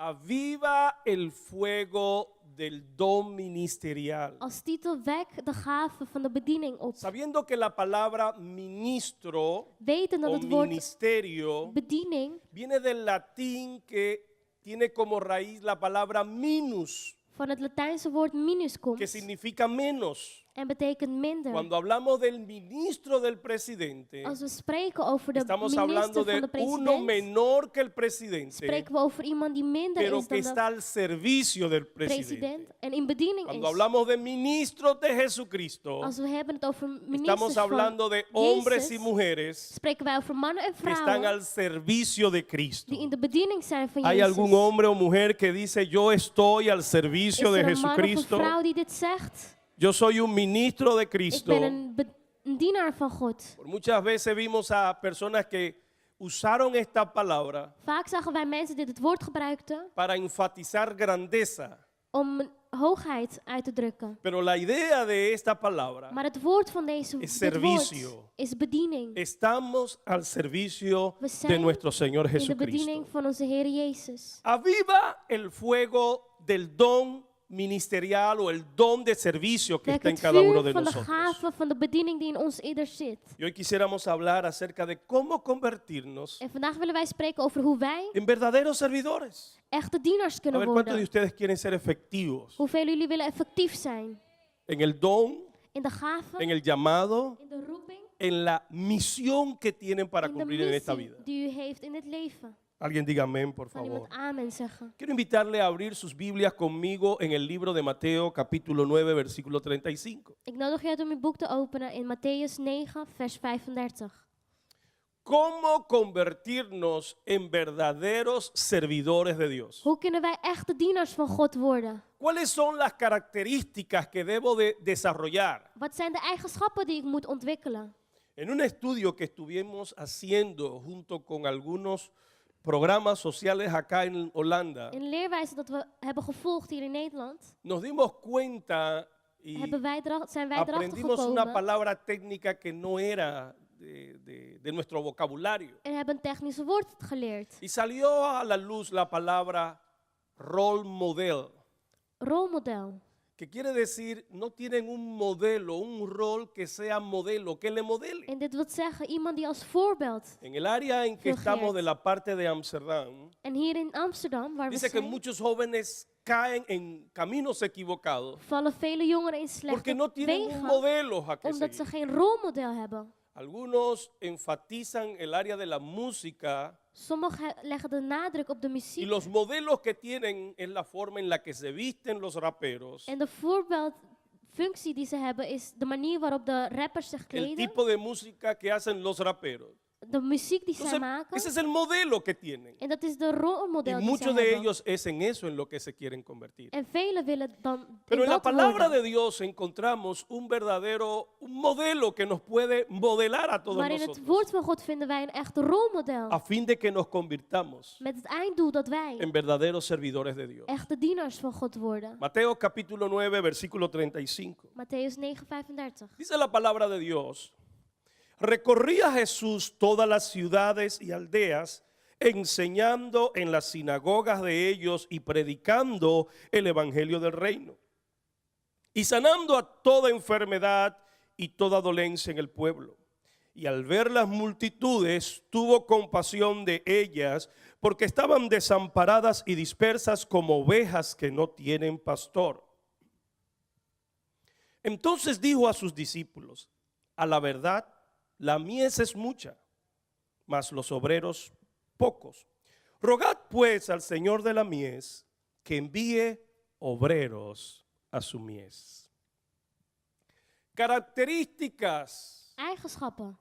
Aviva el fuego del don ministerial. Als titel wek de gave van de bediening op. Sabiendo que la palabra ministro Weten dat o het woord ministerio bediening viene del latín que tiene como raíz la palabra minus, van het Latijnse woord minus que komt significa menos. en betekent minder. Cuando hablamos del ministro del presidente, Als we spreken over de estamos hablando minister van de de uno president, menor que el presidente, spreken we over iemand die minder pero is que dan está de al servicio del presidente. president en in bediening Cuando is. hablamos de ministros de Jesucristo, Als we hebben het over estamos ministers van hablando de hombres y Jezus, mujeres spreken wij over mannen en que están vrouwen al servicio de Cristo. die in de bediening zijn van ¿Hay Jezus. algún hombre o mujer que dice yo estoy al Is servicio de er een man of een Jesucristo? vrouw die dit zegt? Yo soy un ministro de Ik Cristo. ben een dienaar van God. Por muchas veces vimos a personas que usaron esta palabra Vaak zagen wij mensen die het woord gebruikten para enfatizar grandeza. om hoogheid uit te drukken. Pero la idea de esta palabra, Maar het woord van Es dit servicio. woord is bediening. estamos al servicio We de zijn nuestro Señor in de bediening Jesucristo. van onze Heer Jezus. Aviva el fuego del don ministerial o el don de servicio que Wek está en het cada uno vuur de van de nosotros. gave van de bediening die in ons ieder zit. Y hoy quisiéramos hablar acerca de cómo convertirnos En vandaag willen wij spreken over hoe wij en verdaderos servidores. echte dienaars A kunnen ver, ¿cuántos de worden. ustedes quieren ser efectivos Hoeveel jullie willen effectief zijn en el don, in de gave, en el llamado, in de roeping, en la misión que tienen para in de cumplir en esta missie vida? die u heeft in het leven? Alguien diga amén, por Kan favor. iemand amen zeggen? Quiero invitarle a abrir sus Biblias conmigo en el libro de Mateo, capítulo 9, versículo 35. Ik nodig je uit om je boek te openen in Matthäus 9, vers 35. ¿Cómo convertirnos en verdaderos servidores de Dios? Hoe kunnen wij echte dienaars van God worden? ¿Cuáles son las características que debo de desarrollar? Wat zijn de eigenschappen die ik moet ontwikkelen? En un estudio que estuvimos haciendo junto con algunos programas sociales acá en Holanda, In leerwijze dat we hebben gevolgd hier in Nederland, nos dimos cuenta y zijn wij erachter aprendimos una gekomen palabra técnica que no era de nuestro vocabulario. en hebben een technische woord geleerd. Y salió a la luz la palabra role model, Rolmodel. que quiere decir no tienen un modelo, un rol que sea modelo, que le modele. En dit wil zeggen iemand die als voorbeeld. En el área en que Geert. estamos de la parte de Amsterdam, En hier in Amsterdam, waar we dice que zijn, muchos jóvenes caen en caminos equivocados vallen vele jongeren in porque slechte no tienen un wegen, modelo a que omdat ze seguir. geen rolmodel hebben. Algunos enfatizan el área de la música Sommigen leggen de nadruk op de y muziek. los modelos que tienen es la forma en la que se visten los raperos, En de voorbeeldfunctie die ze hebben is de manier waarop de rappers zich el kleden. tipo de música que hacen los raperos. De muziek die zij Entonces, maken. ese es el modelo que tienen. En dat is de Y rolmodel die zij muchos de hebben. ellos es en eso en lo que se quieren convertir. En velen willen dan Pero in en la dat palabra worden. de Dios encontramos un modelo que nos puede modelar a todos Maar in het nosotros woord van God vinden wij een echte rolmodel. a fin de que nos convirtamos Met het einddoel dat wij en verdaderos servidores de Dios. echte dienaars van God worden. Mateo capítulo 9, versículo 35. Matthäus 9, 35. Dice la palabra de Dios: recorría Jesús todas las ciudades y aldeas, enseñando en las sinagogas de ellos y predicando el evangelio del reino, y sanando a toda enfermedad y toda dolencia en el pueblo. Y al ver las multitudes, tuvo compasión de ellas, porque estaban desamparadas y dispersas como ovejas que no tienen pastor. Entonces dijo a sus discípulos: a la verdad, la mies es mucha, mas los obreros pocos. Rogad pues al Señor de la mies que envíe obreros a su mies. Características, Eigenschappen.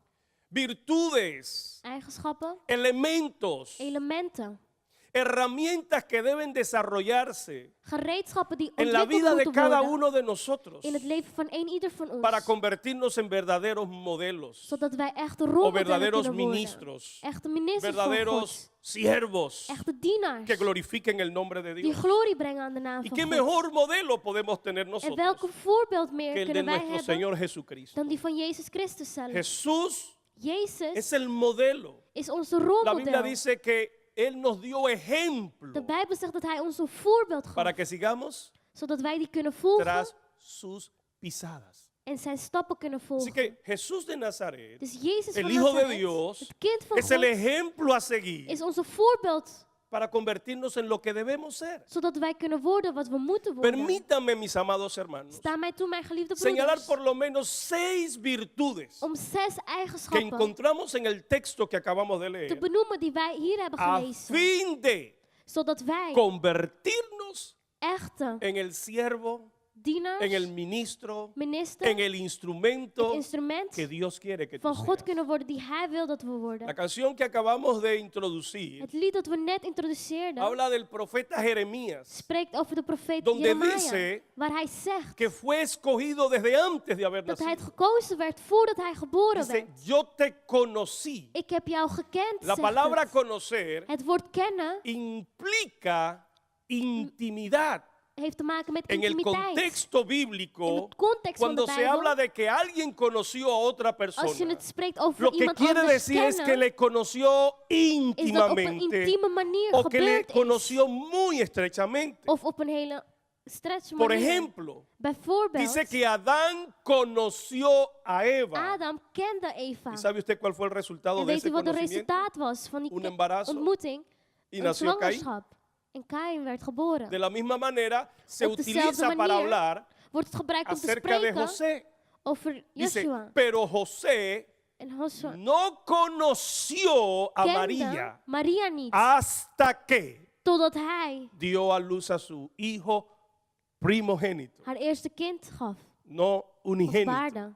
virtudes, Eigenschappen. elementos, Elementen. herramientas que deben desarrollarse Gereedschappen die en la vida ontwikkeld de moeten cada worden uno de nosotros in het leven van ieder van ons. para convertirnos en verdaderos modelos Zodat wij echte o rolmodellen verdaderos kunnen worden. ministros, Echte ministers van verdaderos God. siervos Echte dienaars. que glorifiquen el nombre de Die Dios. glorie brengen aan de naam ¿Y van qué God. mejor modelo podemos tener En nosotros welke voorbeeld meer que el de kunnen wij nuestro hebben Señor Jesucristo? dan die van Jezus Christus zelf. Jesús Jezus es el modelo. is onze La Biblia rolmodel. dice que Él nos dio De ejemplo Bijbel zegt dat hij ons een voorbeeld gaf. para que sigamos Zodat wij die kunnen volgen tras sus pisadas. en zijn stappen kunnen Así volgen. que Jesús de Nazaret, Dus Jezus el van Hijo de Nazareth, Dios, het kind van es el God, ejemplo a seguir is onze voorbeeld. para convertirnos en lo que debemos ser. Zodat wij kunnen worden wat we moeten worden. Permítanme, mis amados hermanos, Sta mij toe, mijn geliefde señalar broeders, por lo menos 6 virtudes om 6 que eigenschappen encontramos en el texto que acabamos de te leer, benoemen die wij hier hebben a gelezen. fin de Zodat wij convertirnos echte en el siervo, dienaars, en el ministro, minister, en el het instrumento instrument que Dios quiere que tú van God seas. kunnen worden die Hij wil dat we La worden. canción que acabamos de introducir Het lied dat we net introduceerden habla del profeta Jeremías, spreekt over de profeet donde Jeremia, dice waar hij zegt que fue escogido desde antes de haber dat hij het nacido. gekozen werd voordat hij geboren Dice, werd. yo te conocí. Ik heb jou gekend, La zegt palabra het. conocer Het woord kennen implica intimidad. heeft te maken met En el intimiteit. contexto In bíblico, het context van de cuando se habla Bijbel, de que alguien conoció a otra als je persona, het spreekt over lo que iemand quiere anders decir es que kennen, le conoció is dat op een íntimamente intieme manier o que le gebeurd is. conoció muy estrechamente. Of op een hele stretch Por manier. ejemplo, Bijvoorbeeld, dice que Adán conoció a Eva. Adam kende Eva. ¿Y sabe usted cuál fue el resultado En de weet u ese wat het conocimiento? resultaat was van die Un embarazo. ontmoeting? Y Een nació Caín. zwangerschap. En Kain werd geboren. De la misma manera se Op dezelfde utiliza para manier hablar wordt het gebruikt om te acerca de spreken José. over Dice, Joshua. pero José En Joshua no conoció a kende María Maria niet. hasta que Totdat hij dio a luz a su hijo primogénito, haar eerste kind gaf. no Of unigénito. baarde.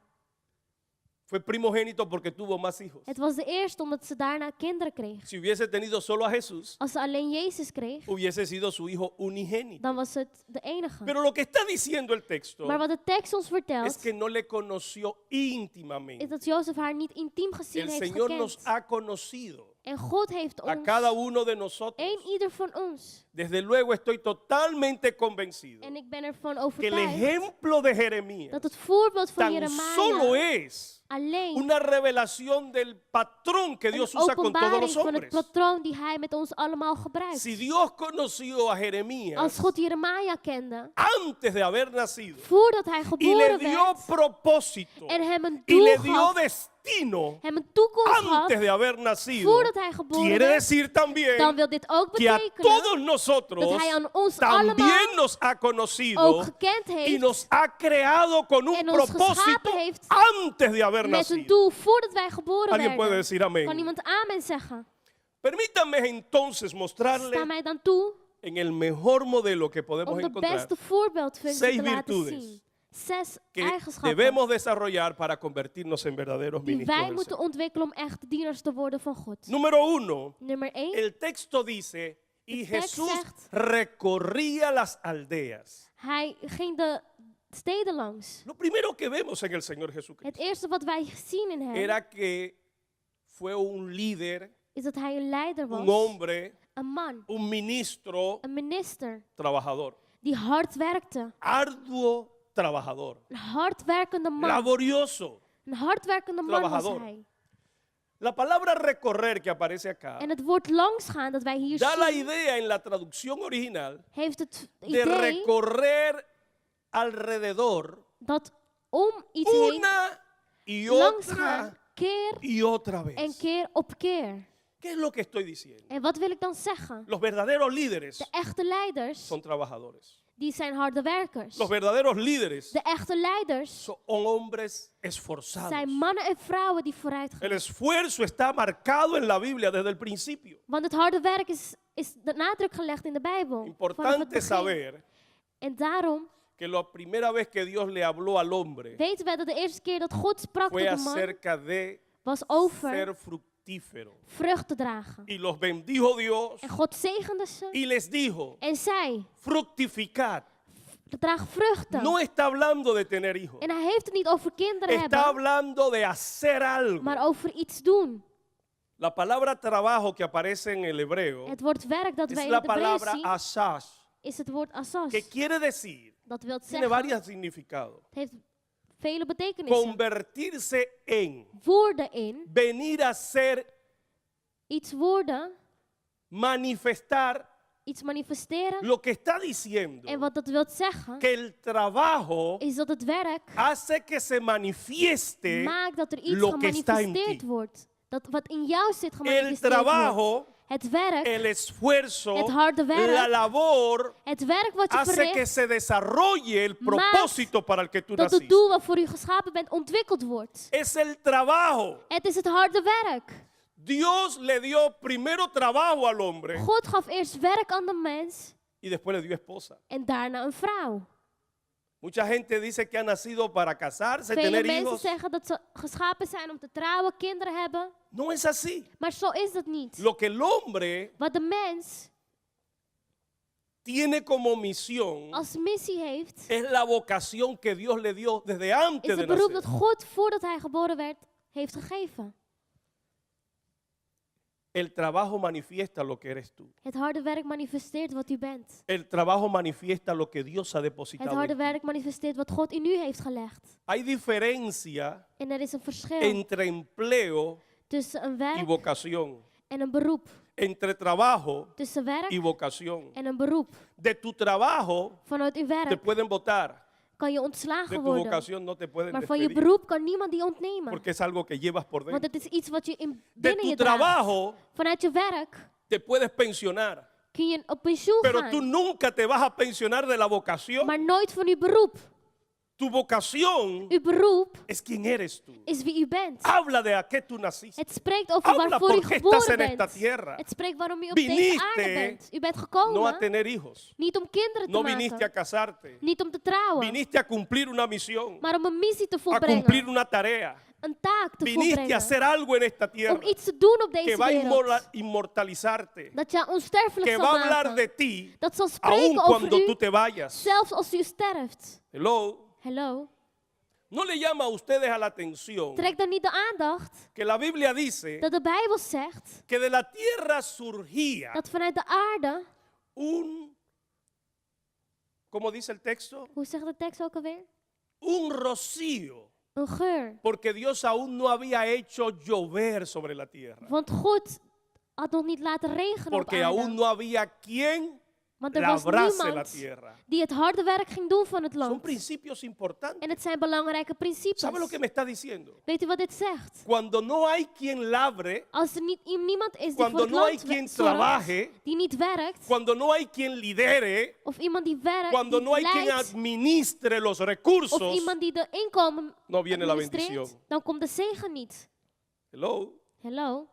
Fue primogénito porque tuvo más hijos. Het was de eerste omdat ze daarna kinderen kreeg. Si hubiese tenido solo a Jesús, Als ze alleen Jezus kreeg, hubiese sido su hijo unigénito. dan was het de enige. Pero lo que está diciendo el texto Maar wat de tekst ons es vertelt, que no le conoció is íntimamente. dat Jozef haar niet intiem gezien El heeft Señor nos gekend. ha conocido En God heeft a cada uno de nosotros. een ieder van ons. Desde luego estoy totalmente convencido En ik ben ervan que el overtuigd ejemplo de Jeremías dat het voorbeeld van tan solo Jeremia es alleen una revelación del patrón que een Dios usa con todos openbaring los van het hombres. patroon die hij met ons allemaal gebruikt. Si Dios conoció a Als Jeremías God Jeremia kende, antes de haber nacido voordat hij y le geboren dio werd, propósito en hem een y doel le dio gaf, destino hem een toekomst gaf, antes de haber nacido, voordat hij geboren quiere werd, decir también dan wil dit ook que a betekenen todos nosotros dat hij aan ons también allemaal nos ha conocido ook gekend y heeft nos ha creado con un en ons propósito geschapen heeft antes de haber met een nacido. doel voordat wij geboren Alguien puede werden. decir amén. Kan iemand amen zeggen? Permítanme entonces Sta mostrarle mij dan toe en el mejor modelo que podemos om de encontrar beste voorbeeldfunctie 6 te laten virtudes zien. 6 que eigenschappen debemos desarrollar para convertirnos en verdaderos die ministros wij del moeten Señor. ontwikkelen om echt dieners te worden van God. Número 1, Nummer 1. el texto dice, y De tekst Jesús zegt- recorría las aldeas. Hij ging de steden langs. Lo primero que vemos en el Señor Het Jesucristo eerste wat wij zien in hem era que fue un líder, is dat hij een leider un was, hombre, een man, un ministro, een minister trabajador, die hard werkte. arduo trabajador, Een hardwerkende man. laborioso. Een hardwerkende man was Trabajador. hij. La palabra recorrer que aparece acá En het woord langsgaan dat wij hier da la zien, idea en la traducción original heeft het de idee recorrer alrededor dat om iets heen una y langsgaan, otra keer y otra en vez. keer op keer. ¿Qué es lo que estoy diciendo? En wat wil ik dan zeggen? Los verdaderos De líderes echte leiders, son trabajadores. die zijn harde werkers. Los verdaderos líderes De echte leiders son hombres esforzados. zijn mannen en vrouwen die vooruit gaan. El esfuerzo está marcado en la Biblia desde el principio. Want het harde werk is de nadruk gelegd in de Bijbel. Vanaf het Importante begin. saber En daarom que la primera vez que Dios le habló al hombre weten wij dat de eerste keer dat God sprak tot fue de man acerca de was over ser fructífero. vrucht te dragen. Y los bendijo Dios En God zegende ze y les dijo, en zei, fructificad. draag vruchten. No está hablando de tener hijos. En hij heeft het niet over kinderen Está hebben, hablando de hacer algo. maar over iets doen. La palabra trabajo que aparece en el hebreo Het woord werk dat wij es in la het Hebreeuws palabra zien, ashash, is het woord asas. que quiere decir, Dat wil tiene zeggen, varios significados. het heeft vele betekenissen. Convertirse en, Woorden in, venir a ser iets worden, manifestar iets manifesteren. lo que está diciendo, En wat dat wil zeggen, que el trabajo is dat het werk hace que se manifieste maakt dat er iets lo que está en gemanifesteerd ti. wordt. Dat wat in jou zit El gemanifesteerd wordt. trabajo, Het werk, el esfuerzo, Het harde werk, la labor het werk wat je hace que verricht, se desarrolle el propósito para el que tú dat het naciste. doel waarvoor je geschapen bent ontwikkeld wordt. Es el trabajo. Het is het harde werk. Dios le dio primero trabajo al hombre God gaf eerst werk aan de mens y después le dio esposa. en daarna een vrouw. Mucha gente dice que ha nacido para casarse, Vele tener mensen hijos. zeggen dat ze geschapen zijn om te trouwen, kinderen hebben. No es así. Maar zo is dat niet. Lo que el hombre Wat de mens tiene como misión als missie heeft, es la vocación que Dios le dio desde antes is de het beroep dat nacer. God voordat hij geboren werd, heeft gegeven. El trabajo manifiesta lo que eres tú. Het harde werk manifesteert wat u bent. El trabajo manifiesta lo que Dios ha Het depositado harde en ti. werk manifesteert wat God in u heeft gelegd. Hay diferencia En er is een verschil entre empleo tussen een y werk vocación. en een beroep. Entre trabajo Tussen werk y vocación. en een beroep. De tu trabajo Vanuit uw te werk pueden votar. kan je De ontslagen tu worden. vocación no te pueden Maar van je despedir. beroep kan niemand die ontnemen. Porque es algo que llevas por Want dentro. het is iets wat je De binnen tu je draagt. trabajo Vanuit je werk te puedes pensionar. kun je op pensioen Pero tú gaan. nunca te vas a pensionar de la vocación. Maar nooit van uw beroep. Tu vocación Uw beroep es quién eres tú. is wie u bent. Habla de a qué tú naciste. Het spreekt over Habla waarvoor u por qué estás geboren en esta bent. tierra. Het spreekt waarom u op Viniste deze aarde bent. U bent No a gekomen tener hijos. niet om kinderen te No viniste a maken. casarte. Niet om te trouwen. Viniste a cumplir una misión. Maar om een missie te A cumplir volbrengen. una tarea. Een taak te Viniste a volbrengen. hacer algo en esta tierra Om iets te doen op que deze va a wereld. inmortalizarte. Dat je onsterfelijk Que zal va a hablar maken. de ti Dat zal aun spreken over cuando tú u, te vayas. zelfs als u sterft. Hello. Hallo. ¿No le llama a ustedes a la atención Trek dan niet de aandacht que la Biblia dice dat de Bijbel zegt que de la tierra surgía dat vanuit de aarde, ¿cómo dice el texto? hoe zegt de tekst ook alweer? Un rocío, Een geur. porque Dios aún no había hecho llover sobre la tierra, Want God had nog niet laten regenen op porque aún aarde. no había quien Want er was labrase la niemand tierra. die het harde werk ging doen van het Son land. principios importantes. En het zijn belangrijke principes. ¿Sabe lo que me está diciendo? Weet u wat dit zegt? Cuando no hay quien labre, Als er niemand is die cuando voor het no hay land quien zorgt, trabaje, die niet werkt, cuando no hay quien lidere, of iemand die werkt, cuando die no hay quien leidt, administre los of recursos, iemand die de inkomen no viene la administreert, bendición. dan komt de zegen niet. Hello. Hallo?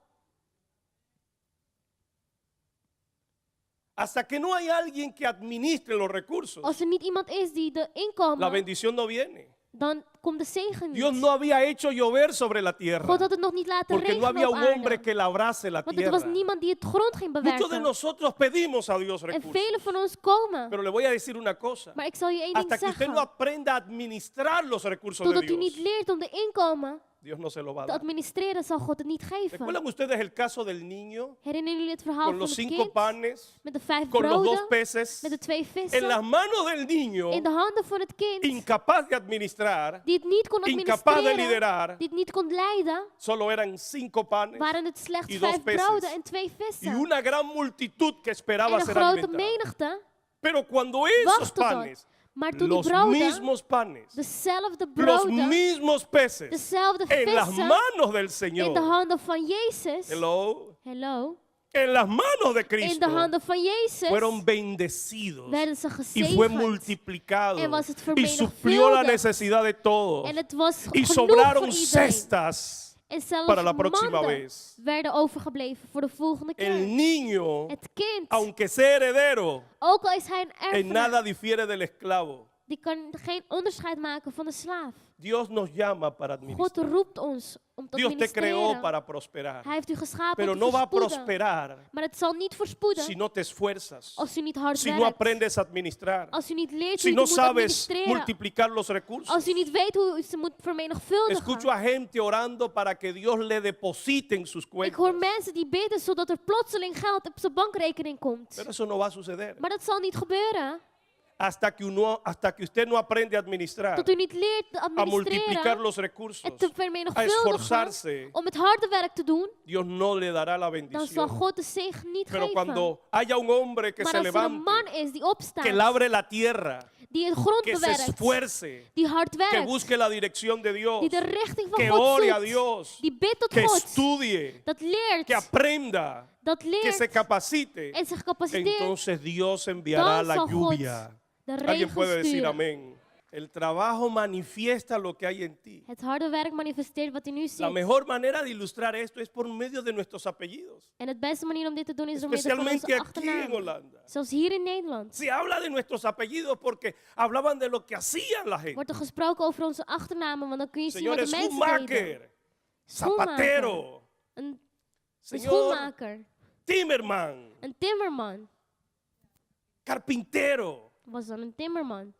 Hasta que no hay alguien que administre los recursos, Als er niet iemand is die de la inkomen, bendición no viene. dan komt de zegen Dios niet. no había hecho llover sobre la tierra, God had het nog niet laten porque no regenen había op un hombre aarde. que labrase la Want er tierra. was niemand die het grond ging Muchos de bewerken. nosotros pedimos a Dios En recursos, velen van ons komen. pero le voy a decir una cosa. Maar ik zal je één ding Hasta que usted no zeggen. aprenda a administrar los recursos de Totdat u niet Dios, leert om de inkomen Dios no se lo va a te dar. administreren, zal God het niet geven. ¿Recuerdan ustedes el caso del niño Herinneren jullie het verhaal con van los het 5 kind panes, met de 5 con los 2 broden, peces? met de 2 En vissen, las manos del niño, in de handen van het kind, incapaz de administrar, die het niet kon incapaz de administreren, liderar, die het niet kon leiden, solo eran 5 panes waren het slechts y 2 5 peces. broden en 2 y vissen. una gran multitud que En esperaba een ser grote alimentada. menigte Pero cuando esos wachtte dat. panes, Maar toen die los broden, mismos panes, dezelfde los broden, mismos peces, dezelfde en las vissen manos del in de Señor, handen van Jezus, hello, hello, en las manos de in de Cristo, handen van Jezus, fueron bendecidos werden ze y fue gezegend. multiplicado En was het y suplió la vermenigvuldigd. necesidad de todos En het was y genoeg sobraron voor iedereen. cestas En zelfs para la próxima manden vez. werden overgebleven voor de volgende El keer. niño, Het kind, aunque sea heredero, ook al is hij een en erfenis, nada difiere del esclavo. die kan geen onderscheid maken van de slaaf. Dios nos llama para God administrar. roept ons om te Dios te creó administreren. para prosperar, Hij heeft u geschapen pero om te no va a voorspoeden. prosperar Maar het zal niet voorspoeden si no te esfuerzas, als u niet hard si no werkt. aprendes a administrar, Als u niet leert si hoe u no het moet sabes administreren. multiplicar los recursos. Als u niet weet hoe u ze moet vermenigvuldigen. Escucho a gente orando para que Dios le deposite en sus Ik hoor cuentas, mensen die bidden zodat er plotseling geld op zijn bankrekening komt. pero eso no va a suceder. Maar dat zal niet gebeuren. hasta que usted no aprende a administrar, tot u niet leert te a multiplicar administreren los recursos, en te a vermenigvuldigen esforzarse, om het harde werk te doen, Dios no le dará la dan zal bendición. God de zegen niet Pero geven. cuando haya un hombre que Maar se als er een levante, man is die opstaat, que labre la tierra, die het grond que se bewerkt, esfuerce, die hard que werkt, busque la dirección de Dios, die de richting van que God ore a zoekt, Dios, die bidt tot que God, estudie, dat leert, que aprenda, dat que se leert capacite, en zich capaciteert, entonces Dios enviará dan la zal God lluvia. de Alguien regen puede decir sturen. amén. El trabajo manifiesta lo que hay en ti. Het harde werk manifesteert wat u nu La ziet. mejor manera de ilustrar esto es por medio de nuestros apellidos, En het beste manier om dit te doen is door middel van especialmente onze aquí en achternaam. Holanda. Zelfs hier in Nederland Se habla de nuestros apellidos porque hablan de lo que hacían la gente. wordt er gesproken over onze achternamen, want dan kun je zien wat Señores, de mensen deden. Schumacher, Schoenmaker, Zapatero, een señor schoenmaker, Timmerman, een timmerman. carpintero. Was dan een timmerman.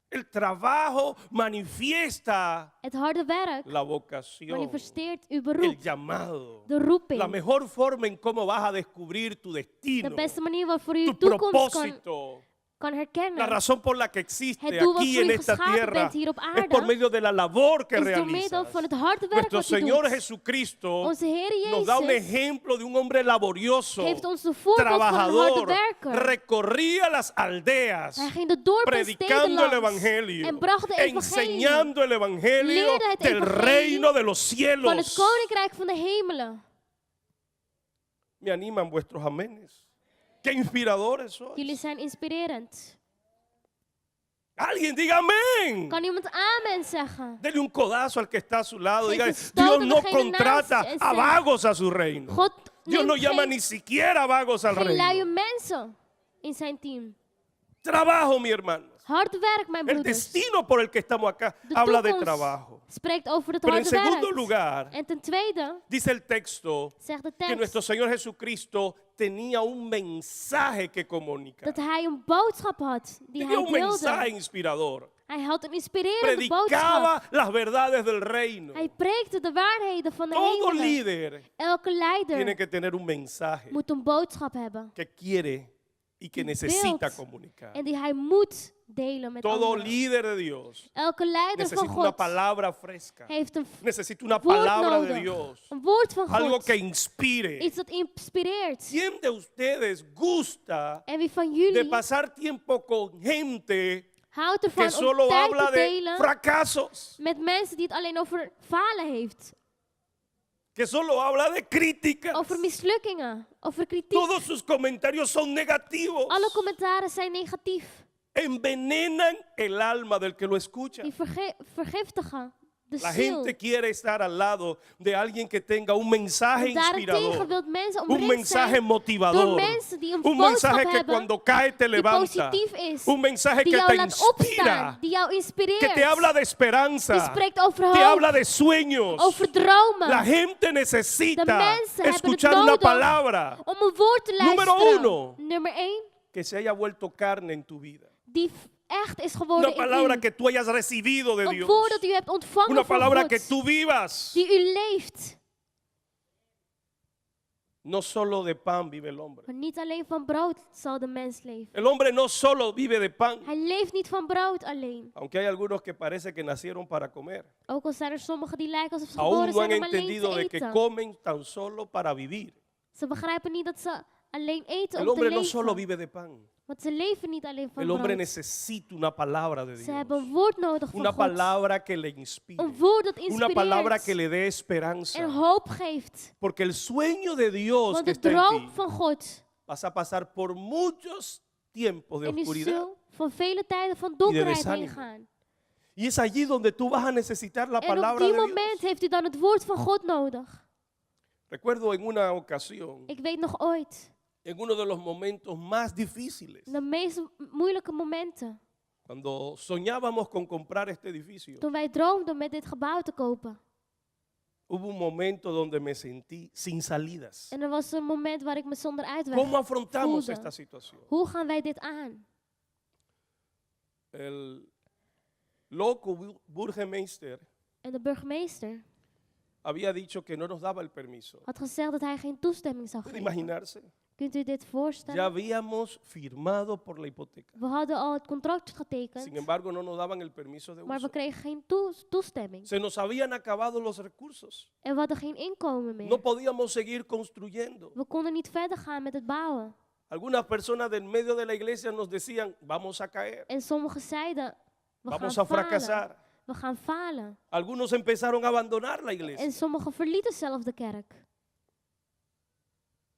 El trabajo manifiesta Het harde werk la vocación, manifesteert uw el beroep, llamado. de roeping. La mejor forma en cómo vas a descubrir tu De destino, beste manier waarvoor u tu uw toekomst propósito. kan herkennen. La razón por la que existe Het doel aquí waarvoor en u esta geschapen tierra bent hier op es por aarde, medio de la labor que is door realizas. middel van het harde werk Nuestro wat u Señor doet. Jesucristo Onze Heer nos da un Jezus ejemplo de un hombre laborioso, geeft ons de voorbeeld van een harde trabajador, werker. recorría las aldeas, Hij ging de dorpen steden predicando el langs evangelio, en bracht de evangelie enseñando el evangelio Leerde het del evangelie reino de los van het cielos. koninkrijk van de hemelen. Me animan vuestros amenes. Qué inspiradores sois. Jullie zijn inspirerend. Alguien diga amén. Kan iemand amen zeggen? Dele un codazo al que está a su lado. Geef Diga, een stoot Dios aan no degene contrata naast je en a zeg, vagos a su reino. God Dios no neemt llama geen, ni siquiera vagos al geen luie reino. mensen in zijn team. Trabajo, mi hermano. Hard werk, mijn El broeders. destino por el que estamos acá De habla de toekomst trabajo. spreekt over het Pero en harde segundo werk. lugar, En ten tweede dice el texto zegt de que nuestro tekst Señor Jesucristo tenía un mensaje que comunicar. dat hij een boodschap had die Tenía hij un mensaje deelde. inspirador. Hij had een inspirerende boodschap. Predicaba las verdades del reino. Hij preekte de waarheden van de Todo hemelen. líder Elke tiene leider que tener un mensaje moet een boodschap hebben. que quiere y que necesita comunicar. En die hij moet delen met Todo anderen. líder de Dios Elke leider van necesita una God palabra fresca. heeft een Necesita una woord palabra de nodig. Dios. Een woord van Algo God. que inspire. Iets dat inspireert. ¿Quién de ustedes gusta En wie van de jullie pasar tiempo con gente houdt que ervan om solo tijd habla te de delen fracasos? met mensen die het alleen over falen heeft? Que solo habla de críticas. Over mislukkingen, over kritiek. Todos sus comentarios son negativos. Alle commentaren zijn negatief. Envenenan el alma del que lo escucha. Die vergiftigen de La ziel. gente quiere estar al lado de alguien que tenga un mensaje Daarentegen inspirador, wil mensen un omringd mensaje zijn motivador, door mensen die een un boodschap mensaje que hebben cuando cae te die levanta, positief is, un mensaje die que jou te laat inspira, opstaan, die jou inspireert, que te habla de die esperanza, spreekt over te hoop, habla de sueños. over dromen. La gente De necesita mensen hebben escuchar het una nodig palabra om een woord te Número luisteren. uno. Nummer 1, que se haya vuelto carne en tu vida. die echt is Una geworden in palabra u. que tú hayas recibido de Een Dios. woord dat u hebt ontvangen Una van palabra God, que tú vivas. die u leeft. No solo de pan vive el hombre. Maar niet alleen van brood zal de mens leven. El hombre no solo vive de pan, Hij leeft niet van brood alleen. aunque hay algunos que parece que nacieron para comer. Ook al zijn er sommigen die lijken alsof ze Aún geboren no zijn han om alleen entendido te de que eten. comen tan solo para vivir. Ze begrijpen niet dat ze alleen eten El om te hombre no solo leven. vive de pan. Want ze leven niet alleen van El hombre brood. necesita una palabra de Ze hebben Dios. een woord nodig van Una God. palabra que le inspire. Een woord dat Una palabra que inspireert le dé en esperanza. hoop geeft. Porque el sueño de Dios Want que de está en droom ti van God vas a pasar por muchos tiempos de en u oscuridad. zult van vele tijden van donkerheid heen desánimo. gaan. Y es allí donde tú vas a necesitar la En op palabra die de moment Dios. heeft u dan het woord van God nodig. Recuerdo en una ocasión, Ik weet nog ooit, en uno de los momentos más difíciles, de meest moeilijke momenten, cuando soñábamos con comprar este edificio, toen wij droomden met dit gebouw te kopen. hubo un momento donde me sentí sin salidas. En er was een moment waar ik me zonder uitweg ¿Cómo afrontamos voelde. esta situación? Hoe gaan wij dit aan? El loco burgemeester En de burgemeester había dicho que no nos daba el permiso. had gezegd dat hij geen toestemming zou ¿Puede geven. imaginarse? Kunt u dit Ya voorstellen? habíamos firmado por la hipoteca. We hadden al het contract Sin getekend, embargo, no nos daban el permiso de maar we uso. kregen geen toestemming. Se nos habían acabado los recursos. En we hadden geen inkomen meer. No podíamos seguir construyendo. We konden niet verder gaan met het bouwen. Algunas personas del medio de la iglesia nos decían, vamos a caer, En sommigen zeiden, we vamos gaan a falen. fracasar. We gaan falen. Algunos empezaron a abandonar la iglesia. En sommigen verlieten zelf de kerk.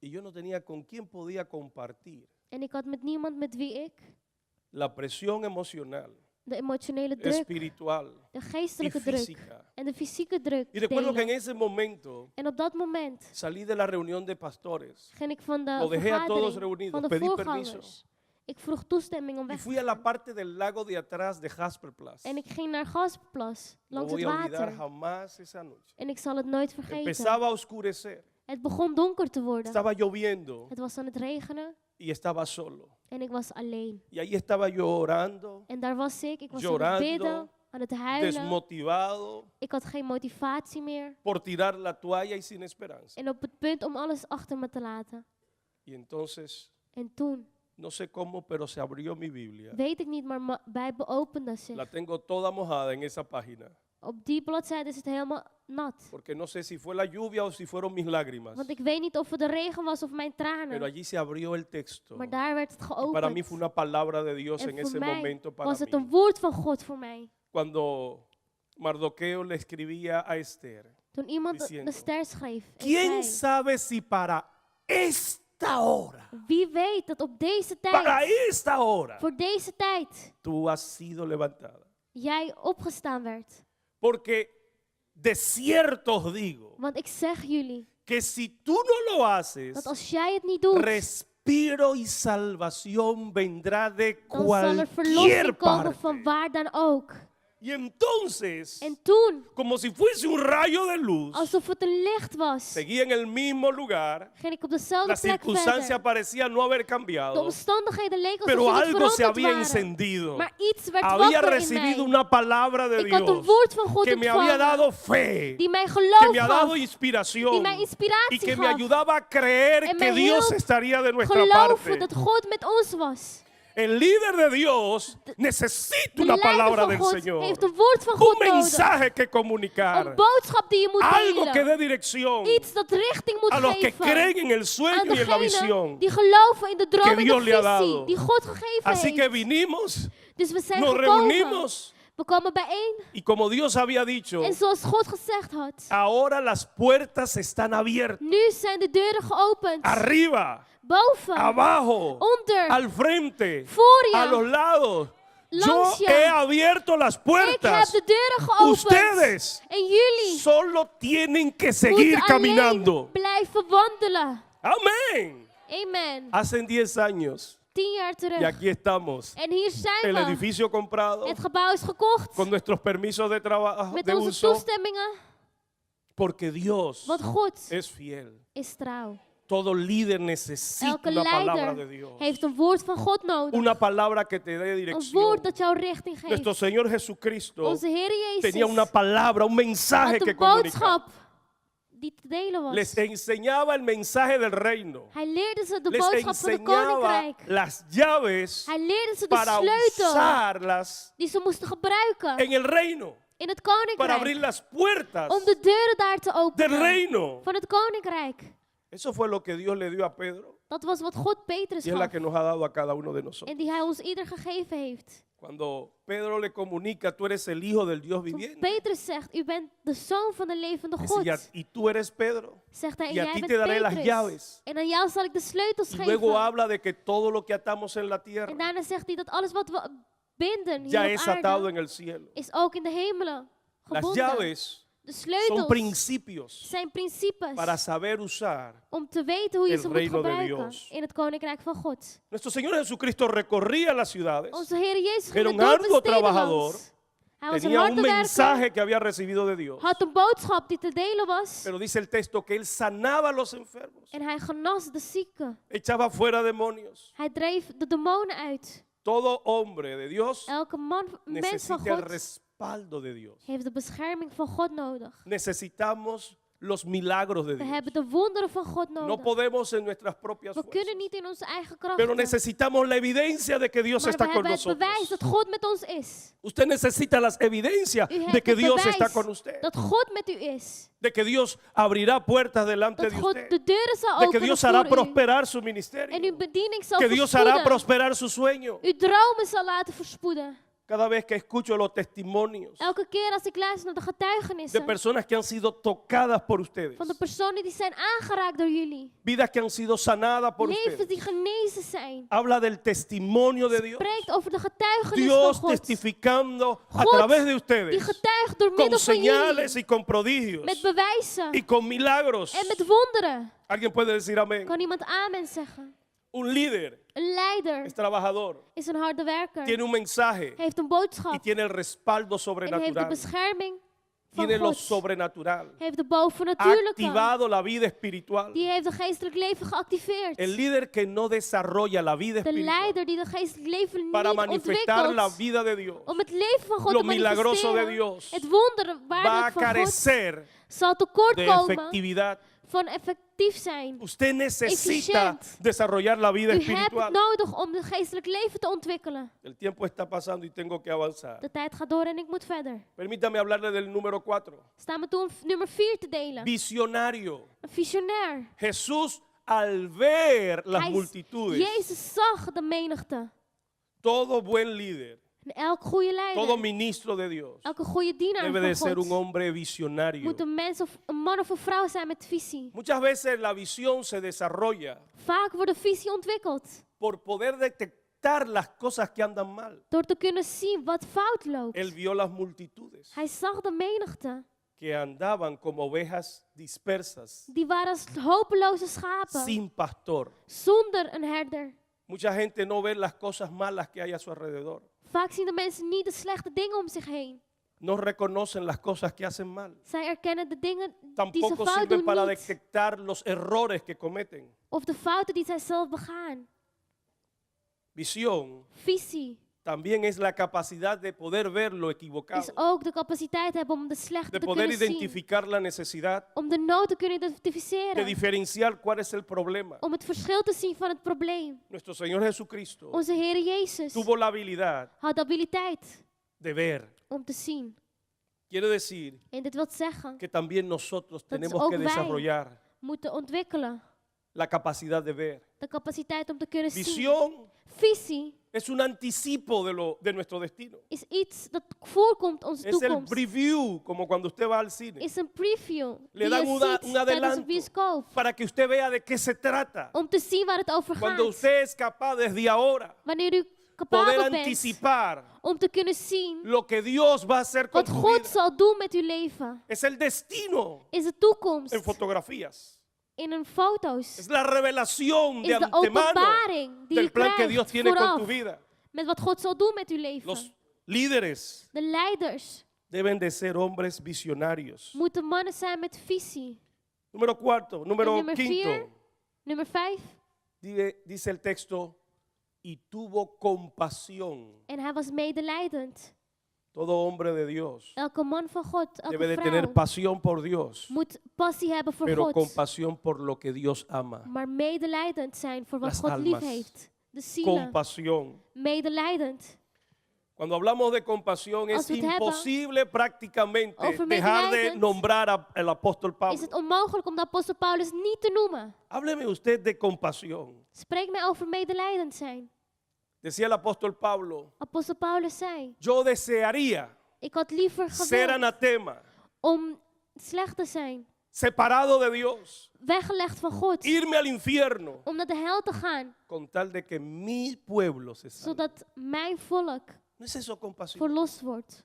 Y yo no tenía con quién podía compartir En ik had met niemand met wie ik la presión emocional, de emotionele druk, espiritual de y geestelijke druk física. en de fysieke druk Y recuerdo que en delen. ese momento En op dat moment salí de la reunión de pastores ging ik van de Lo dejé a todos vergadering reunidos, van de pedí voorgangers. permiso. Ik vroeg toestemming om y weg te fui a la gaan. parte del lago de atrás de Jasperplatz. En ik ging naar Gasperplas, No langs voy het a olvidar water. jamás esa noche. En ik zal het nooit vergeten. Empezaba a oscurecer, Het begon donker te worden. estaba lloviendo Het was aan het regenen y estaba solo. en ik was alleen. Y ahí estaba yo orando, En daar was ik was aan Llorando, het bidden, aan het huilen. desmotivado Ik had geen motivatie meer. por tirar la toalla y sin esperanza. En op het punt om alles achter me te laten. Y entonces, En toen, no sé cómo, pero se abrió mi Biblia. weet ik niet, maar mijn Bijbel opende zich. La tengo toda mojada en esa página, Op die bladzijde is het helemaal nat. porque no sé si fue la lluvia o si fueron mis lágrimas. Want ik weet niet of het de regen was of mijn Pero tranen. allí se abrió el texto. Maar daar werd het Y para mí geopend. fue una palabra de Dios en En ese voor mij momento para was het mí. een woord van God voor mij. Cuando Mardoqueo le escribía a Esther, Toen iemand Diciendo, de ster schreef. En ¿quién zei, sabe si para esta hora, wie weet dat op deze para tijd, esta hora, voor deze tijd, tú has sido levantada? jij opgestaan werd? Porque de cierto os digo Want ik zeg jullie, que si tú no lo haces, dat als jij het niet doet, respiro y salvación vendrá de dan zal er cualquier verlossing komen parte. van waar dan ook. Y entonces, En toen, como si fuese un rayo de luz, alsof het een licht was, seguí en el mismo lugar. ging ik op dezelfde La plek circunstancia verder. parecía no haber De cambiado, omstandigheden leken pero alsof ze niet algo se veranderd había waren. encendido. Maar iets werd Había wakker in recibido mij. una palabra de Ik had een Dios woord van God que me había dado ontvangen, fe, die mij que geloof me ha dado gaf, die inspiración mij y inspiratie que me gaf. ayudaba a creer En que mij Dios hielp estaría de nuestra Geloven parte. dat God met ons was. El líder de Dios necesita De una leider palabra van del God Señor, heeft een woord van un God nodig. mensaje que Een comunicar, boodschap die je moet algo que delen. dé dirección Iets dat richting moet a los que geven. creen en el Aan sueño y en la degenen visión. die geloven in de droom que en de Dios le ha visie dado. die God gegeven Así que heeft. vinimos, Dus we zijn nos gekomen. reunimos We komen bijeen. y como Dios había dicho, En zoals God gezegd had. ahora las puertas están abiertas, Nu zijn de deuren geopend. arriba, Boven. abajo, Onder. al frente, Voor je. a los lados. Yo Langs je. he abierto las Ik heb puertas. de deuren geopend. Ustedes En jullie solo tienen que seguir moeten caminando. alleen blijven wandelen. Amén. Amen. Hace 10 años 10 jaar terug. y aquí estamos. En hier zijn El we. edificio comprado Het gebouw is gekocht. con nuestros permisos de trabajo Met de onze uso toestemmingen. porque Dios Want God es fiel. is trouw. Todo líder necesita Elke una palabra de leider Dios. heeft een woord van God nodig. Una palabra que te dé Een dirección. woord dat jou richting Nuestro geeft. Señor Jesucristo Onze Heer tenía una Jezus palabra, un mensaje had que een comunicar. boodschap die te delen was. Les enseñaba el mensaje del reino. Hij leerde ze de Les boodschap van het enseñaba koninkrijk. las llaves Hij leerde ze de para sleutel usarlas die ze moesten gebruiken en el reino, in het para abrir koninkrijk. las puertas Om de deuren daar te del openen reino. van het koninkrijk. Eso fue lo que Dios le dio a Pedro Dat was wat God Petrus y es la gaf. que nos ha dado a cada uno de nosotros. En die hij ons ieder gegeven heeft. Cuando Pedro le comunica, tú eres el hijo del Dios Toen viviente. Petrus zegt, u bent de zoon van de levende God. Decía, y tú eres Pedro. Zegt hij, en y a jij ti bent te daré las Petrus. llaves. En aan jou zal ik de sleutels Y geven. luego habla de que todo lo que atamos en la En tierra daarna zegt hij dat alles wat we binden ya hier es op atado aarde, en el cielo. is ook in de hemelen Las gebonden. llaves De son sleutels principios zijn principes para saber usar. om te weten hoe je el ze moet reino de gebruiken Dios. in het koninkrijk van God. Nuestro Señor Jesucristo recorría las ciudades. Onze Heer Jezus Era ging un de dorpen arduo steden trabajador. langs. Hij was een Tenía un harde werker, mensaje que había recibido de Dios. had een boodschap die te delen was. Pero dice el texto que él sanaba a los enfermos, En hij genas de zieken. echaba fuera demonios. Hij dreef de demonen uit. Todo hombre de Dios Elke mens van necesita el God respaldo de Dios. heeft de bescherming van God nodig. Necesitamos los milagros de We Dios. hebben de wonderen van God No nodig. podemos en nuestras propias We fuerzas. kunnen niet in onze eigen Pero krachten. necesitamos la evidencia de que Dios Maar está we con hebben het bewijs nosotros. dat God met ons is. Usted necesita las evidencias U de hebt que het Dios está con bewijs usted. dat God met u is. De que Dios abrirá puertas delante Dat de God usted. de deuren zal De que openen Dios hará voor u. prosperar su En ministerio. uw bediening zal Que Dios hará verspoeden. prosperar su sueño. Uw dromen zal laten verspoeden. Cada vez que escucho los testimonios Elke keer als ik luister naar de de getuigenissen personas que han sido tocadas por ustedes, van de personen die zijn aangeraakt door jullie. vidas que han sido sanadas por Levens ustedes, die genezen zijn. habla del testimonio de Dios. Spreekt over de getuigenis Dios van God. testificando a God través de Die ustedes, getuigt door con middel van señales jullie. y con prodigios Met bewijzen. y con milagros. En met wonderen. Alguien puede decir amén. Kan iemand amen zeggen? Un líder Een leider es trabajador, is een harde werker. tiene un mensaje Heeft een y boodschap. tiene el respaldo En heeft de sobrenatural, bescherming van tiene lo God. sobrenatural, Heeft de ha bovennatuurlijke. activado la vida espiritual. Die heeft de geestelijk leven geactiveerd. El líder que no desarrolla la vida De espiritual leider die de geestelijk leven para niet manifestar la ontwikkelt. vida de Dios Om het leven van God Lo te milagroso de manifesteren. Dios Het va a wonderbaarlijk van God carecer zal tekort de komen efectividad. van effectief zijn. Usted necesita Eficiente. desarrollar la vida U hebt espiritual. het nodig om het geestelijk leven te ontwikkelen. El tiempo está pasando y tengo que avanzar. De tijd gaat door en ik moet verder. Permítame hablarle del número 4. Sta me toe om nummer 4 te delen. Visionario. Een visionair. Jesús al ver las Hij- multitudes, Jezus zag de menigte. todo buen líder, En elk goede todo leider, ministro de Dios elke goede dienaar debe de van ser un God, hombre visionario. moet een mens of een man of een vrouw zijn met visie. Muchas veces la visión se desarrolla Vaak wordt de visie ontwikkeld por poder detectar las cosas que andan mal. door te kunnen zien wat fout loopt. Él vio las multitudes Hij zag de menigte. que andaban como ovejas dispersas, Die waren als hopeloze schapen, sin pastor. zonder een herder. Mucha gente no ve las cosas malas que hay a su alrededor. Vaak zien de mensen niet de slechte dingen om zich heen. No reconocen las cosas que hacen mal. Zij erkennen de dingen die ze Tampoco fout sirven doen para niet. detectar los errores que cometen. Of de fouten die zij zelf begaan. Visión Visie también es la capacidad de poder ver lo equivocado, is ook de capaciteit hebben om de slechte de te poder kunnen zien. identificar la necesidad, Om de nood te kunnen de identificeren. diferenciar cuál es el problema. Om het verschil te zien van het probleem. Nuestro Señor Jesucristo Onze Heer Jezus tuvo la habilidad had de abiliteit de ver. om te zien. Quiere decir En dit wil zeggen, que también nosotros Dat is tenemos ook que wij. desarrollar moeten ontwikkelen. la capacidad de ver. De capaciteit om te kunnen zien. Visión Visie es un anticipo de nuestro destino. is iets dat voorkomt onze Es el toekomst. preview, como cuando usted va al cine, Is een preview Le die dan je un ziet tijdens adelanto. een bioscoop. para que usted vea de qué se trata. Om te zien waar het over Cuando gaat. usted es capaz desde ahora Wanneer u poder capabel bent anticipar om te kunnen zien lo que Dios va a hacer con wat tu God vida. zal doen met uw leven. Es el destino Is de toekomst en fotografías. in een foto's. Es la revelación de Is de antemano openbaring die del je plan que Dios krijgt tiene con tu vooraf. vida. Met wat God zal doen met uw leven. Los líderes De leiders deben de ser hombres visionarios. moeten mannen zijn met visie. Número cuarto, número nummer quinto. 4, nummer 5. Dice el texto, y tuvo compasión. En hij was medelijdend. Todo hombre de Dios Elke man van God, debe elke de tener vrouw pasión por Dios, moet passie hebben voor pero God. compasión por lo que Dios ama. Maar medelijdend zijn voor wat Las God almas. lief heeft. De zielen. Compasión. Medelijdend. Cuando hablamos de compasión es Als we het hebben imposible prácticamente over dejar de medelijdend, nombrar al apóstol Is Pablo. het onmogelijk om de apostel Paulus niet te noemen. Hábleme usted de compasión. Spreek mij over medelijdend zijn. Decía el apóstol Pablo, Apostel Paulus zei, yo desearía ik had liever ser gewild anatema, om slecht te zijn. separado de Dios, Weggelegd van God. irme al infierno, Om naar de hel te gaan. con tal de que mi pueblo se salve. Zodat mijn volk ¿No es eso compasión? verlost wordt.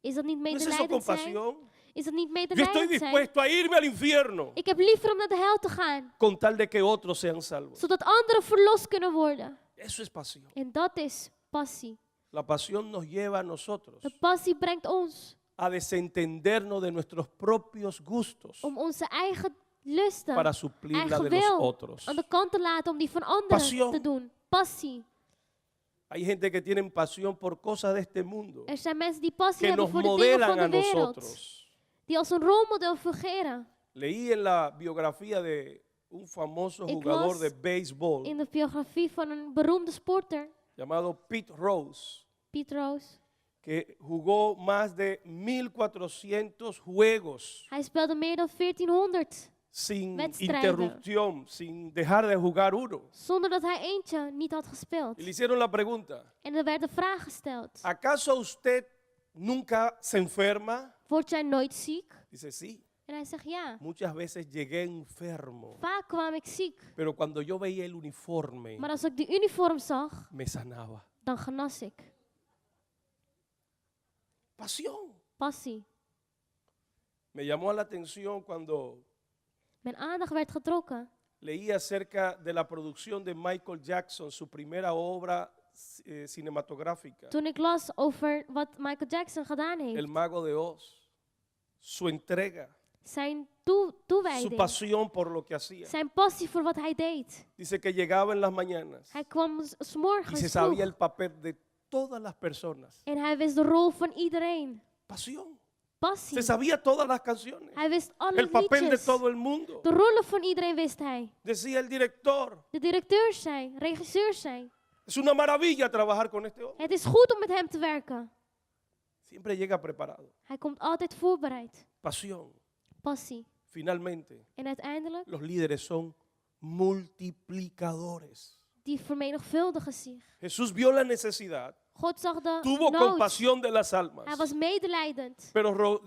Is dat niet ¿No es eso medelijdend zijn? compasión? Is dat niet Yo estoy medelijdend zijn? dispuesto a irme al infierno, Ik heb liever om naar de hel te gaan. con tal de que otros sean salvos. Zodat anderen verlost kunnen worden. Eso es pasión. En dat is passie. La pasión nos lleva a nosotros De passie brengt ons a desentendernos de nuestros propios gustos om onze eigen lusten, para suplir la eigen de los wil otros. aan de kant te laten om die van anderen Pasión. te doen. Passie. Hay gente que tiene pasión por cosas de este mundo Er zijn mensen die passie que hebben nos voor de dingen modelan van a de wereld. nosotros Die als een rolmodel fungeren. Leí en la biografía de un famoso Ik jugador las de béisbol in de biografie van een beroemde sporter, llamado Pete Rose, Pete Rose. que jugó más de 1400 juegos Hij speelde meer dan 1400 sin wedstrijden. interrupción, sin dejar de jugar uno. zonder dat hij eentje niet had Y gespeeld. le hicieron la pregunta, En er werd de vraag gesteld: ¿acaso usted nunca se enferma? word jij nooit ziek? Dice, sí, En hij zegt ja. muchas veces llegué enfermo, Vaak kwam ik ziek, pero cuando yo veía el uniforme, maar als ik de uniform zag, me sanaba. dan genas ik. Pasión. Passie. Me llamó la atención cuando Mijn aandacht werd getrokken leí acerca de la producción de Michael Jackson, su primera obra cinematográfica, toen ik las over wat Michael Jackson gedaan El heeft. Mago de Oz, su entrega, Zijn su toewijding. pasión por lo que hacía. Zijn passie voor wat hij deed. Dice que llegaba en las mañanas Hij kwam y se 'morgens sabía el vroeg. papel de todas las personas. En hij wist de rol van iedereen. Pasión. Passie. Se sabía todas las canciones, Hij wist alle el papel de liedjes. todo el mundo. De rollen van iedereen wist hij. Decía el director, De directeurs zijn, regisseurs zijn. es una maravilla trabajar con este hombre. Het is goed om met hem te werken. Siempre llega preparado. Hij komt altijd voorbereid. Pasión. Passie. Finalmente, En uiteindelijk, los líderes son multiplicadores. die vermenigvuldigen zich. Jesús vio la necesidad, God zag de tuvo nood. compasión de las Hij almas, was medelijdend. pero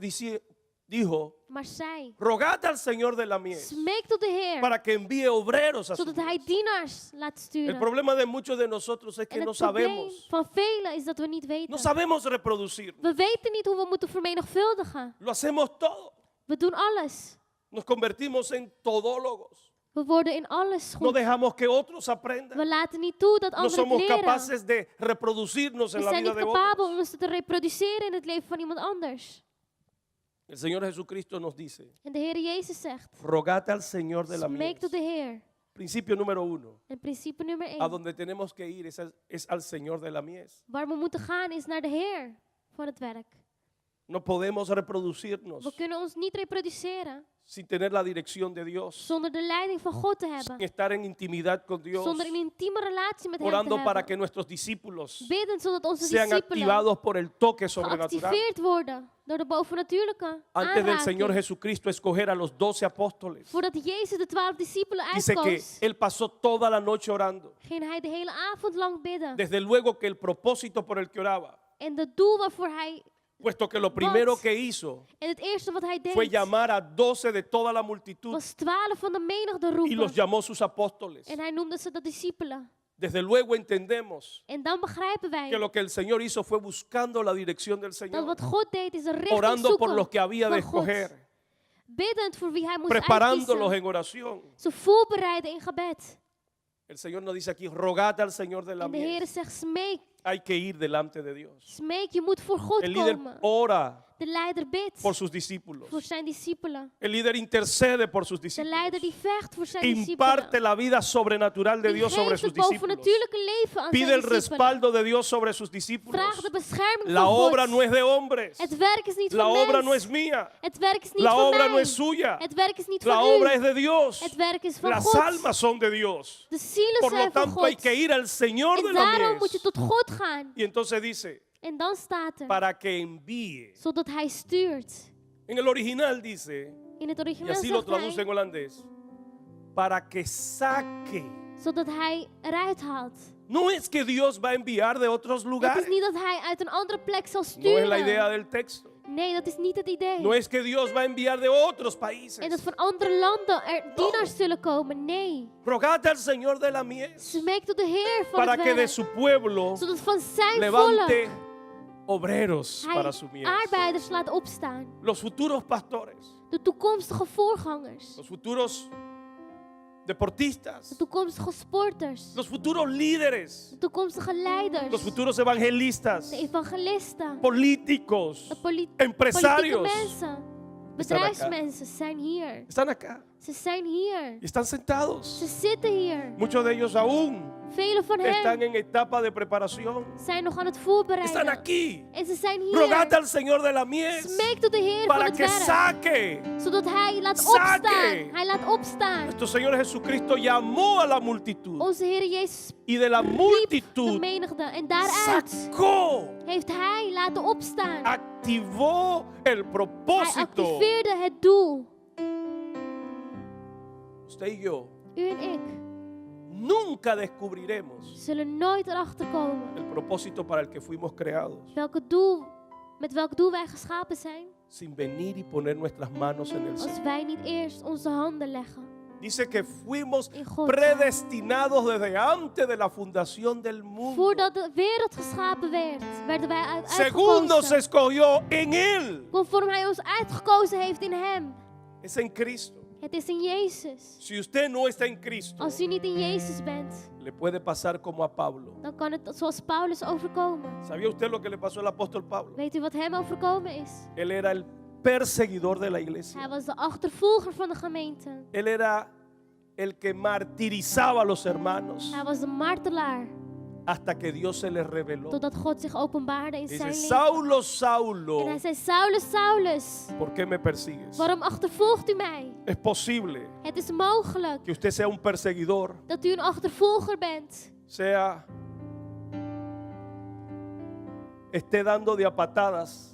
dijo, Maar zei, rogad al Señor de la mies smeek tot de Heer, para que envíe obreros a su zodat hij mies. dienaars laat El sturen. problema de muchos de nosotros es que En no het probleem sabemos, van velen is dat we niet no weten. sabemos reproducirnos. We weten niet hoe we moeten vermenigvuldigen. Lo hacemos todo. We doen alles. Nos convertimos en todólogos. We worden in alles No goed. dejamos que otros We aprendan. laten niet toe dat No anderen somos het leren. capaces de reproducirnos en We la zijn vida niet de capabel otros. om ons te reproduceren in het leven van iemand anders. El Señor Jesucristo nos dice, En de Heer Jezus zegt, rogad al Señor de la mies. smeek tot de Heer. Principio número 1. En principe nummer A 1. donde tenemos que ir es al Señor de la mies. Waar we moeten gaan is naar de Heer van het werk. No podemos reproducirnos We kunnen ons niet reproduceren sin tener la dirección de Dios, zonder de leiding van God te sin hebben. estar en intimidad con Dios, Zonder een intieme relatie met Hem te orando para que hebben. nuestros discípulos Bidden zodat onze sean discipelen activados por el toque sobrenatural. geactiveerd worden door de bovennatuurlijke Antes del Señor aanraking. Jesucristo escoger a los 12 apóstoles, Voordat Jezus de 12 discipelen dice que uitkoos, Él pasó toda la noche orando. ging Hij de hele avond lang bidden. Desde luego que el propósito por el que oraba, En het doel waarvoor Hij, puesto que lo primero que hizo en het eerste wat Hij fue deed, llamar a 12 de toda la multitud was 12 van de menigte y los roepen. llamó sus apóstoles. En Hij noemde ze de discipelen. Desde luego entendemos En dan begrijpen que wij lo que el Señor hizo fue buscando la dirección del dat Señor, wat God deed is een richting orando por zoeken los que había de van God. escoger, Biddend voor wie Hij moest preparándolos uitkiezen. en oración. Ze voorbereiden in gebed. El Señor nos dice aquí, rogad al Señor de la En de Heer mies. zegt, smeek, Hay que ir delante de Dios. smeek, je moet voor God El líder komen. ora De leider bidt por sus discípulos. voor zijn discipelen. El líder intercede por sus De discípulos. leider die vecht voor zijn Imparte discipelen. la vida sobrenatural de Die Dios sobre geeft sus het discípulos. bovennatuurlijke leven aan Pide zijn el discipelen. respaldo de Dios sobre sus discípulos. Vraag de bescherming La van obra God. no es de hombres. Het werk is niet La van obra mens. no es mía. Het werk is niet La van obra mij. no es suya. Het werk is niet La van obra u. es de Dios. Het werk is van Las God. almas son de Dios. De zielen Por lo zijn van tanto hay God. que ir al Señor de En la daarom moet je mies. tot God gaan. Y entonces dice, En dan staat er, para que envíe. zodat Hij stuurt. En el original dice, In het y origineel así lo zegt traduce en Hij, holandés, para que saque. zodat Hij eruit haalt. No es que Dios va a enviar de otros Het lugares. is niet dat Hij uit een andere plek zal No es la idea sturen. del texto. Nee, dat is niet het idee. No es que Dios va a enviar de otros En dat países. van andere landen er dienaars zullen komen. Nee. Rogad al Señor de la mies Smeek tot de Heer van para het que de werk. su pueblo Zodat van zijn levante volk obreros para su Hij mies. arbeiders laat opstaan. Los futuros pastores, De toekomstige voorgangers. los futuros deportistas, De toekomstige sporters. los futuros líderes, De toekomstige leiders. los futuros evangelistas, De evangelisten. políticos, De politieke empresarios. mensen. Bedrijfsmensen zijn hier. Están acá Ze zijn hier. y están sentados. Ze zitten hier. Muchos de ellos aún Velen van están hen en etapa de preparación. zijn nog aan het Están voorbereiden. aquí. En ze zijn Rogad hier. al Señor de la mies Smeek tot de Heer van para het que werk. saque. Zodat Hij laat Sake. opstaan. Hij laat opstaan. Nuestro Señor Jesucristo llamó a la multitud Onze Heer Jezus y de la riep de multitud menigte. En daaruit sacó, heeft Hij laten opstaan. activó el Hij propósito. activeerde het doel. Usted y yo U en ik nunca descubriremos zullen nooit erachter komen el propósito para el que fuimos creados met welk doel wij geschapen zijn, sin venir y poner nuestras manos en el als Señor. wij niet eerst onze handen leggen Dice que fuimos in God. predestinados desde antes de la fundación del mundo. Voordat de wereld geschapen werd, werden wij Segundo se uitgekozen. escogió en Él. Conform Hij ons uitgekozen heeft in Hem. Es en Cristo. Het is in Jezus. Si usted no está en Cristo, Als u niet in Jezus bent, le puede pasar como a Pablo. dan kan het zoals Paulus overkomen. ¿Sabía usted lo que le pasó al apóstol Pablo? Weet u wat hem overkomen is? Él era el perseguidor de la iglesia. Hij was de achtervolger van de gemeente. Él era el que martirizaba a los hermanos Hij was de martelaar. hasta que Dios se les reveló. Totdat God zich openbaarde in zijn Dice, leven. Saulo, Saulo, En hij zei, Saulus, Saulus, ¿por qué me persigues? waarom achtervolgt u mij? Es posible Het is mogelijk que usted sea un perseguidor, dat u een achtervolger bent. esté dando de a patadas.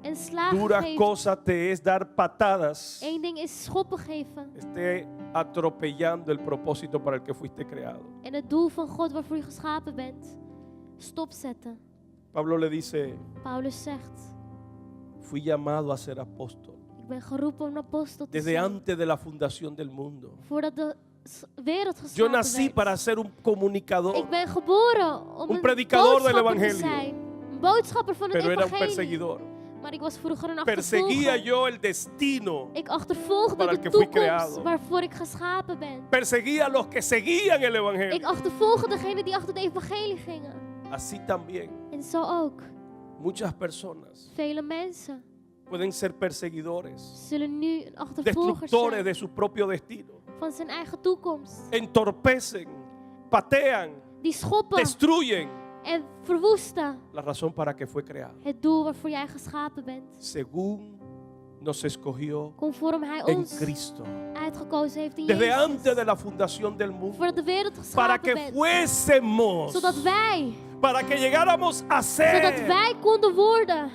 En slagen Dura geeft. cosa te es dar patadas. Eén ding is schoppen geven. Esté atropellando el propósito para el que fuiste creado. En het doel van God waarvoor je geschapen bent, stopzetten. Pablo le dice, Paulus zegt, fui llamado a ser apóstol ik ben geroepen om een apostel te desde zijn. antes de la fundación del mundo. Voordat de wereld Yo geschapen nací werd. para ser un comunicador, Ik ben geboren om Un een predicador del boodschapper te evangelio. zijn. Een boodschapper van het pero era un evangelie. perseguidor. Maar ik was vroeger een Perseguía achtervolger. yo el destino. Ik achtervolgde para el de que fui toekomst creado. waarvoor ik geschapen ben. Perseguía a los que seguían el Ik evangelio. achtervolgde degenen die achter het evangelie gingen. Así también En zo ook. muchas personas Vele mensen pueden ser perseguidores, zullen nu een achtervolger destructores zijn de su propio destino. van zijn eigen toekomst. Entorpecen, patean, Die schoppen destruyen en verwoesten la razón para que fue creado. het doel waarvoor jij geschapen bent. Según nos escogió Conform hij en ons Cristo. uitgekozen heeft in Desde antes Jezus. de la fundación del mundo. Voordat de wereld Para geschapen que bent. fuésemos, Zodat wij, para que llegáramos a zodat ser. wij konden worden.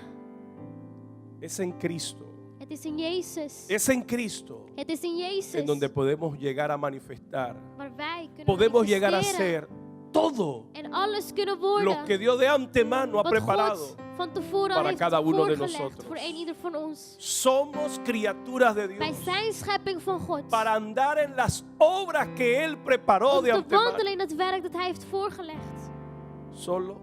Es en Cristo. Het is in Jezus. Es en Cristo Het is in Jezus. en donde podemos llegar a manifestar. waar wij kunnen Podemos llegar a manifesteren. ser todo En alles kunnen lo worden. que Dios de antemano ha wat preparado. God van tevoren para heeft cada uno de voorgelegd nosotros. voor een ieder van ons. Somos criaturas de Wij Dios zijn schepping van God. para andar en las obras que Él preparó Om de te antemano. wandelen in het werk dat Hij heeft voorgelegd. Solo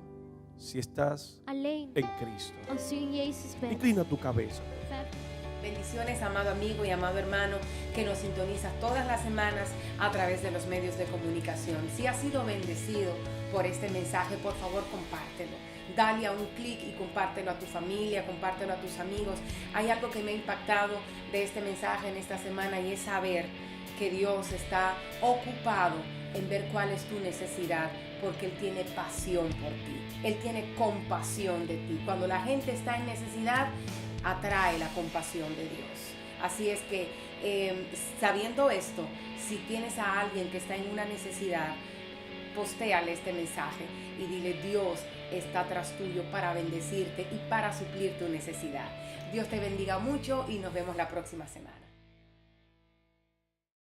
si estás Alleen en Cristo. als u in Jezus bent. Inclina tu cabeza. Verder. Bendiciones, amado amigo y amado hermano que nos sintoniza todas las semanas a través de los medios de comunicación. Si has sido bendecido por este mensaje, por favor compártelo. Dale a un clic y compártelo a tu familia, compártelo a tus amigos. Hay algo que me ha impactado de este mensaje en esta semana y es saber que Dios está ocupado en ver cuál es tu necesidad, porque Él tiene pasión por ti. Él tiene compasión de ti. Cuando la gente está en necesidad, atrae la compasión de Dios. Así es que sabiendo esto, si tienes a alguien que está en una necesidad, postéale este mensaje y dile: Dios está tras tuyo para bendecirte y para suplir tu necesidad. Dios te bendiga mucho y nos vemos la próxima semana.